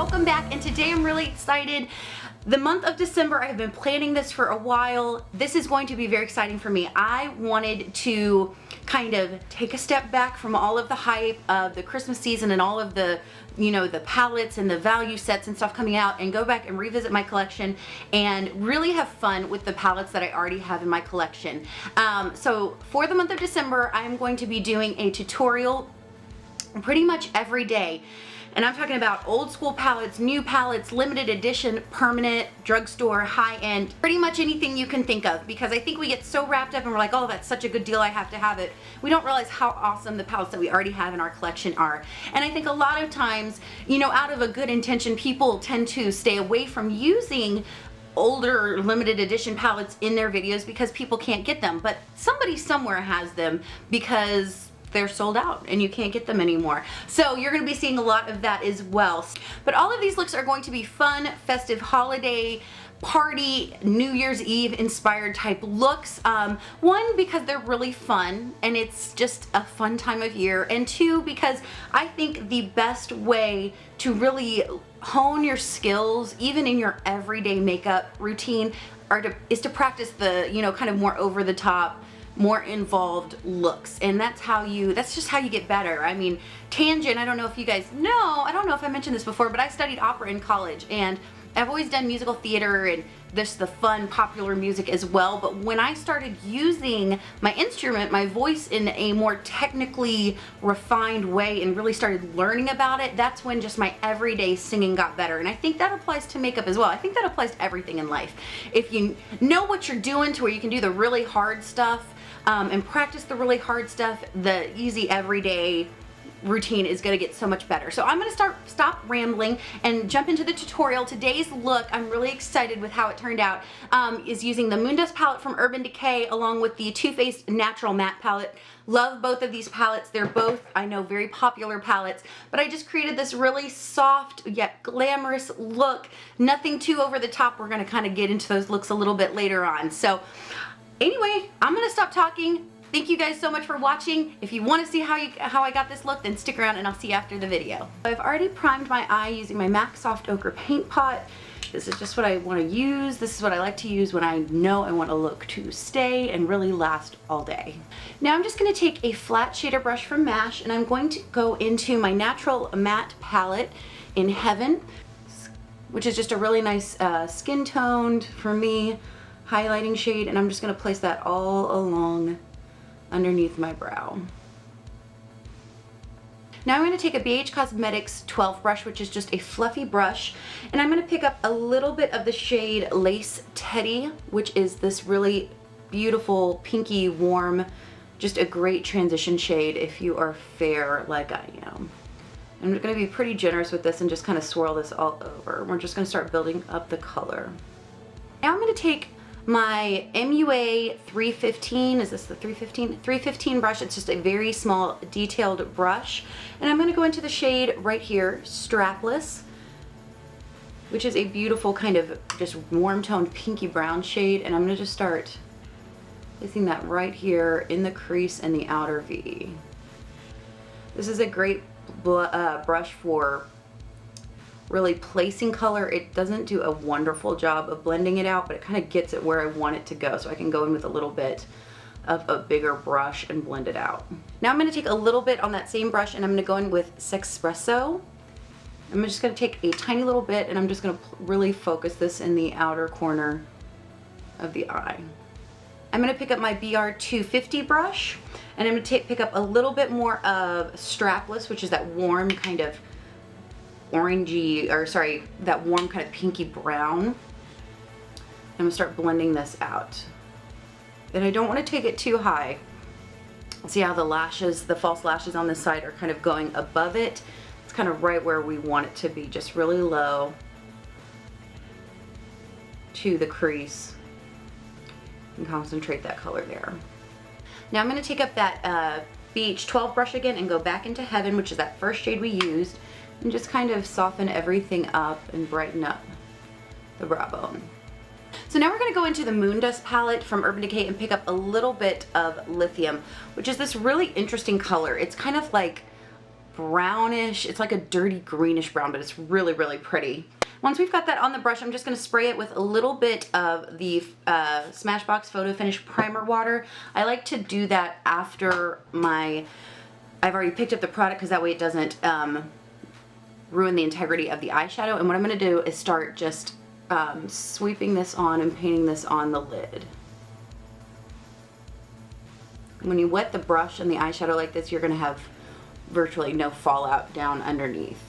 welcome back, and today I'm really excited. The month of December, I've been planning this for a while. This is going to be very exciting for me. I wanted to kind of take a step back from all of the hype of the Christmas season and all of the, you know, the palettes and the value sets and stuff coming out, and go back and revisit my collection and really have fun with the palettes that I already have in my collection. So for the month of December, I am going to be doing a tutorial pretty much every day. And I'm talking about old school palettes, new palettes, limited edition, permanent, drugstore, high-end, pretty much anything you can think of, because I think we get so wrapped up and we're like, oh, that's such a good deal, I have to have it. We don't realize how awesome the palettes that we already have in our collection are. And I think a lot of times, you know, out of a good intention, people tend to stay away from using older limited edition palettes in their videos because people can't get them. But somebody somewhere has them because they're sold out and you can't get them anymore. So you're going to be seeing a lot of that as well. But all of these looks are going to be fun, festive holiday, party, New Year's Eve inspired type looks. One, because they're really fun and it's just a fun time of year. And two, because I think the best way to really hone your skills, even in your everyday makeup routine, is to practice the, you know, kind of more over the top, more involved looks. And that's just how you get better. I mean, tangent, I don't know if you guys know, I don't know if I mentioned this before, but I studied opera in college, and I've always done musical theater and the fun popular music as well. But when I started using my instrument, my voice, in a more technically refined way and really started learning about it, that's when just my everyday singing got better. And I think that applies to makeup as well. I think that applies to everything in life. If you know what you're doing to where you can do the really hard stuff, and practice the really hard stuff, the easy everyday routine is going to get so much better. So I'm going to stop rambling and jump into the tutorial. Today's look, I'm really excited with how it turned out, is using the Moondust palette from Urban Decay along with the Too Faced Natural Matte palette. Love both of these palettes. They're both, I know, very popular palettes, but I just created this really soft yet glamorous look. Nothing too over the top. We're going to kind of get into those looks a little bit later on. So anyway, I'm going to stop talking. Thank you guys so much for watching. If you want to see how I got this look, then stick around and I'll see you after the video. I've already primed my eye using my MAC Soft Ochre paint pot. This is just what I want to use. This is what I like to use when I know I want a look to stay and really last all day. Now I'm just going to take a flat shader brush from MASH, and I'm going to go into my Natural Matte palette in Heaven, which is just a really nice skin toned, for me, highlighting shade, and I'm just going to place that all along underneath my brow. Now I'm going to take a BH Cosmetics 12 brush, which is just a fluffy brush, and I'm going to pick up a little bit of the shade Lace Teddy, which is this really beautiful pinky warm, just a great transition shade if you are fair like I am. I'm going to be pretty generous with this and just kind of swirl this all over. We're just going to start building up the color. Now I'm going to take my MUA 315, is this the 315? 315 brush. It's just a very small detailed brush. And I'm going to go into the shade right here, Strapless, which is a beautiful kind of just warm toned pinky brown shade. And I'm going to just start placing that right here in the crease and the outer V. This is a great brush for really placing color. It doesn't do a wonderful job of blending it out, but it kind of gets it where I want it to go, so I can go in with a little bit of a bigger brush and blend it out. Now I'm going to take a little bit on that same brush and I'm going to go in with Sexpresso. I'm just going to take a tiny little bit and I'm just going to really focus this in the outer corner of the eye. I'm going to pick up my BR 250 brush and I'm going to pick up a little bit more of Strapless, which is that warm kind of orangey, or sorry, that warm kind of pinky brown. I'm gonna start blending this out. And I don't want to take it too high. See how the lashes, the false lashes on this side are kind of going above it. It's kind of right where we want it to be, just really low to the crease, and concentrate that color there. Now I'm going to take up that BH 12 brush again and go back into Heaven, which is that first shade we used, and just kind of soften everything up and brighten up the brow bone. So now we're going to go into the Moondust palette from Urban Decay and pick up a little bit of Lithium, which is this really interesting color. It's kind of like brownish, it's like a dirty greenish brown, but it's really, really pretty. Once we've got that on the brush, I'm just going to spray it with a little bit of the Smashbox Photo Finish Primer Water. I like to do that after I've already picked up the product, because that way it doesn't ruin the integrity of the eyeshadow. And what I'm going to do is start just sweeping this on and painting this on the lid. When you wet the brush and the eyeshadow like this, you're going to have virtually no fallout down underneath.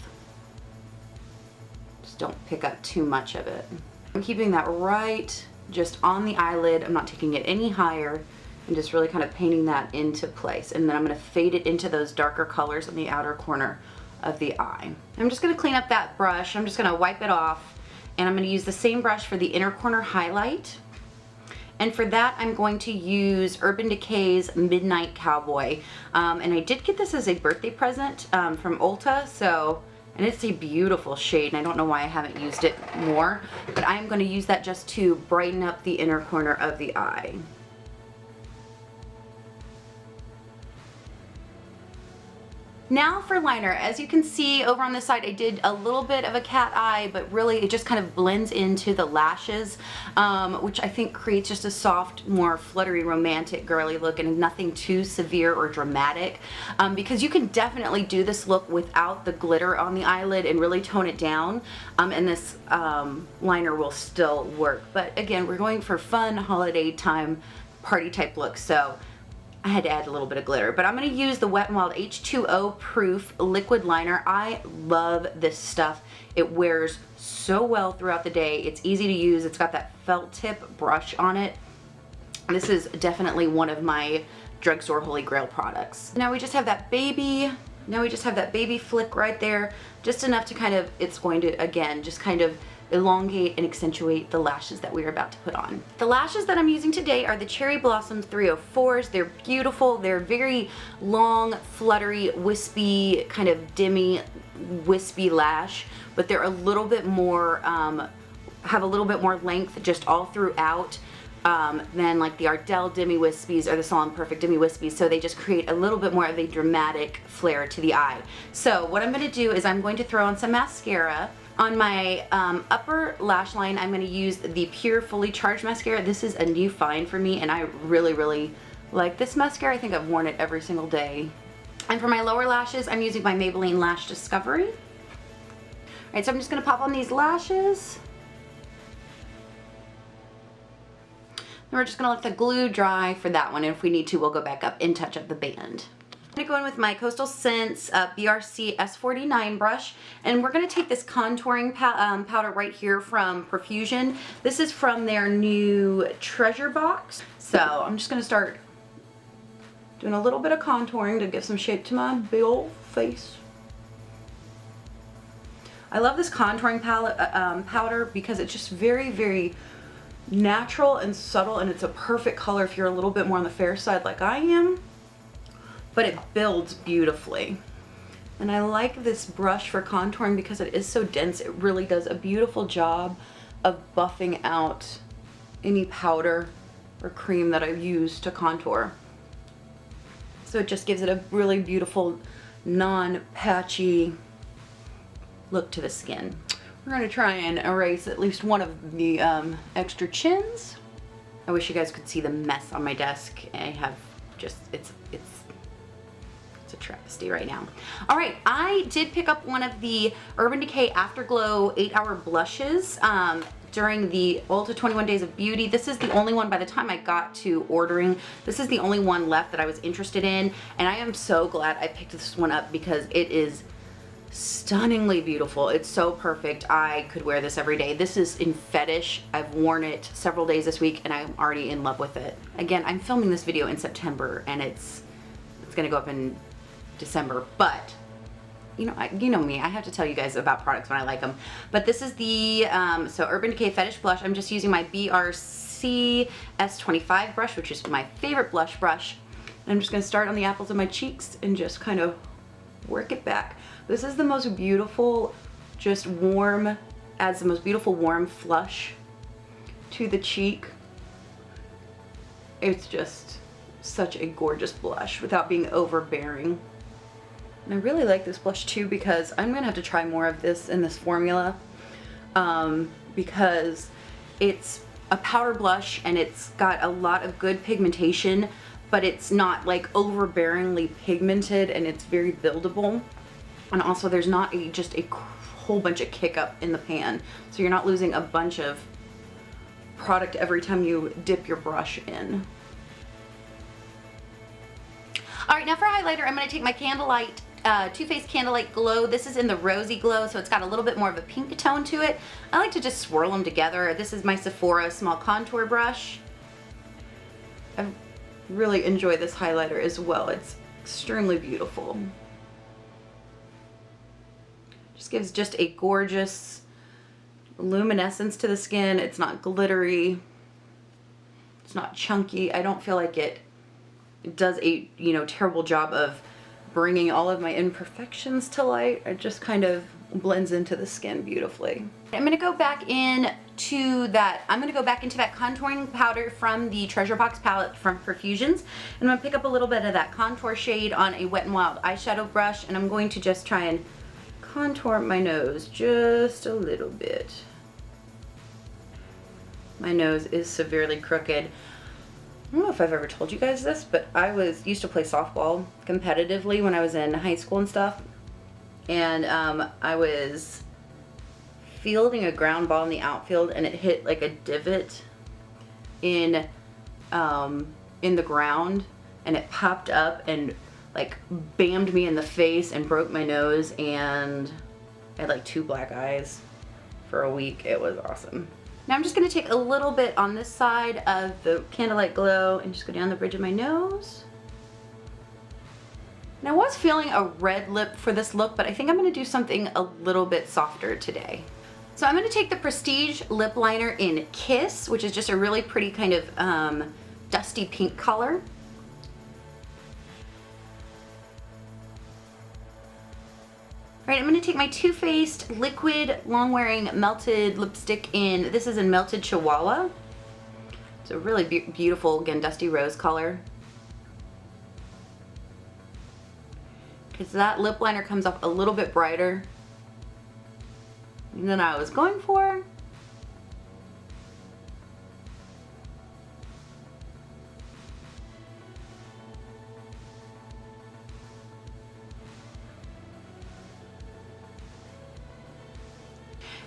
Don't pick up too much of it. I'm keeping that right just on the eyelid. I'm not taking it any higher, and just really kind of painting that into place. And then I'm going to fade it into those darker colors in the outer corner of the eye. I'm just going to clean up that brush. I'm just going to wipe it off, and I'm going to use the same brush for the inner corner highlight. And for that, I'm going to use Urban Decay's Midnight Cowboy. And I did get this as a birthday present from Ulta, and it's a beautiful shade, and I don't know why I haven't used it more, but I'm going to use that just to brighten up the inner corner of the eye. Now for liner. As you can see over on this side, I did a little bit of a cat eye, but really it just kind of blends into the lashes, which I think creates just a soft, more fluttery, romantic, girly look, and nothing too severe or dramatic, because you can definitely do this look without the glitter on the eyelid and really tone it down, and this liner will still work. But again, we're going for fun, holiday time, party type look, so I had to add a little bit of glitter. But I'm going to use the Wet n Wild H2O Proof Liquid Liner. I love this stuff. It wears so well throughout the day. It's easy to use. It's got that felt tip brush on it. This is definitely one of my drugstore holy grail products. Now we just have that baby flick right there. Just enough to kind of, it's going to, again, just kind of elongate and accentuate the lashes that we are about to put on. The lashes that I'm using today are the Cherry Blossom 304s. They're beautiful. They're very long, fluttery, wispy, kind of dimmy, wispy lash, but they're a little bit more, have a little bit more length just all throughout than like the Ardell Demi Wispies or the Salon Perfect Demi Wispies, so they just create a little bit more of a dramatic flair to the eye. So what I'm going to do is I'm going to throw on some mascara. On my upper lash line, I'm going to use the Pure Fully Charged Mascara. This is a new find for me, and I really, really like this mascara. I think I've worn it every single day. And for my lower lashes, I'm using my Maybelline Lash Discovery. Alright, so I'm just going to pop on these lashes. And we're just going to let the glue dry for that one, and if we need to, we'll go back up and touch up the band. I'm going to go in with my Coastal Scents BRC S49 brush, and we're going to take this contouring powder right here from Profusion. This is from their new Treasure Box. So I'm just going to start doing a little bit of contouring to give some shape to my big old face. I love this contouring powder because it's just very, very natural and subtle, and it's a perfect color if you're a little bit more on the fair side like I am. But it builds beautifully. And I like this brush for contouring because it is so dense. It really does a beautiful job of buffing out any powder or cream that I've used to contour. So it just gives it a really beautiful, non-patchy look to the skin. We're going to try and erase at least one of the extra chins. I wish you guys could see the mess on my desk. I have just, it's a travesty right now. All right, I did pick up one of the Urban Decay Afterglow 8-Hour Blushes during the Ulta 21 Days of Beauty. This is the only one, by the time I got to ordering, this is the only one left that I was interested in, and I am so glad I picked this one up because it is stunningly beautiful. It's so perfect. I could wear this every day. This is in Fetish. I've worn it several days this week, and I'm already in love with it. Again, I'm filming this video in September, and it's gonna go up in December, but you know me, I have to tell you guys about products when I like them. But this is the so Urban Decay Fetish blush. I'm just using my BRC S25 brush, which is my favorite blush brush. And I'm just going to start on the apples of my cheeks and just kind of work it back. This is the most beautiful, just warm, adds the most beautiful warm flush to the cheek. It's just such a gorgeous blush without being overbearing. And I really like this blush too because I'm gonna have to try more of this in this formula because it's a powder blush and it's got a lot of good pigmentation, but it's not like overbearingly pigmented, and it's very buildable. And also there's not just a whole bunch of kick up in the pan, so you're not losing a bunch of product every time you dip your brush in. All right, now for highlighter, I'm going to take my Candlelight, Too Faced Candlelight Glow. This is in the Rosy Glow, so it's got a little bit more of a pink tone to it. I like to just swirl them together. This is my Sephora small contour brush. I really enjoy this highlighter as well. It's extremely beautiful. Just gives just a gorgeous luminescence to the skin. It's not glittery. It's not chunky. I don't feel like it does a, terrible job of bringing all of my imperfections to light. It just kind of blends into the skin beautifully. I'm going to go back into that contouring powder from the Treasure Box palette from Profusions. And I'm going to pick up a little bit of that contour shade on a Wet n Wild eyeshadow brush, and I'm going to just try and contour my nose just a little bit. My nose is severely crooked. I don't know if I've ever told you guys this, but I used to play softball competitively when I was in high school and stuff. And I was fielding a ground ball in the outfield, and it hit like a divot in the ground, and it popped up and like bammed me in the face and broke my nose, and I had like 2 black eyes for a week. It was awesome. Now I'm just going to take a little bit on this side of the Candlelight Glow and just go down the bridge of my nose. And I was feeling a red lip for this look, but I think I'm going to do something a little bit softer today. So I'm going to take the Prestige lip liner in Kiss, which is just a really pretty kind of dusty pink color. Alright, I'm going to take my Too Faced Liquid Long-Wearing Melted Lipstick in, this is in Melted Chihuahua. It's a really beautiful, again, dusty rose color. Because that lip liner comes off a little bit brighter than I was going for.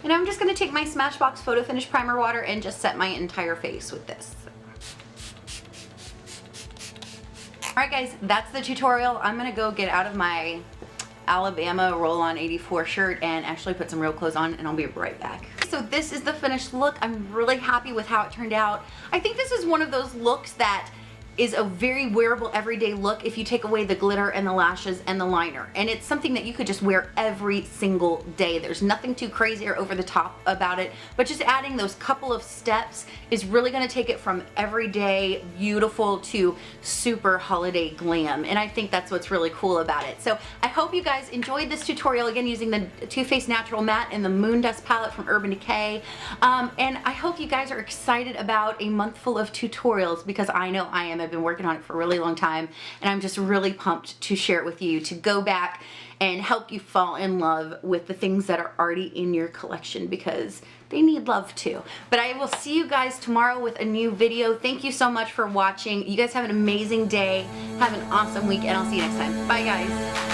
And I'm just going to take my Smashbox Photo Finish Primer Water and just set my entire face with this. Alright guys, that's the tutorial. I'm going to go get out of my Alabama Roll-On 84 shirt and actually put some real clothes on, and I'll be right back. So this is the finished look. I'm really happy with how it turned out. I think this is one of those looks that is a very wearable everyday look if you take away the glitter and the lashes and the liner. And it's something that you could just wear every single day. There's nothing too crazy or over the top about it, but just adding those couple of steps is really gonna take it from everyday beautiful to super holiday glam. And I think that's what's really cool about it. So I hope you guys enjoyed this tutorial, again using the Too Faced Natural Matte and the Moondust palette from Urban Decay. And I hope you guys are excited about a month full of tutorials, because I know I am. I've been working on it for a really long time, and I'm just really pumped to share it with you, to go back and help you fall in love with the things that are already in your collection, because they need love too. But I will see you guys tomorrow with a new video. Thank you so much for watching. You guys have an amazing day. Have an awesome week, and I'll see you next time. Bye guys.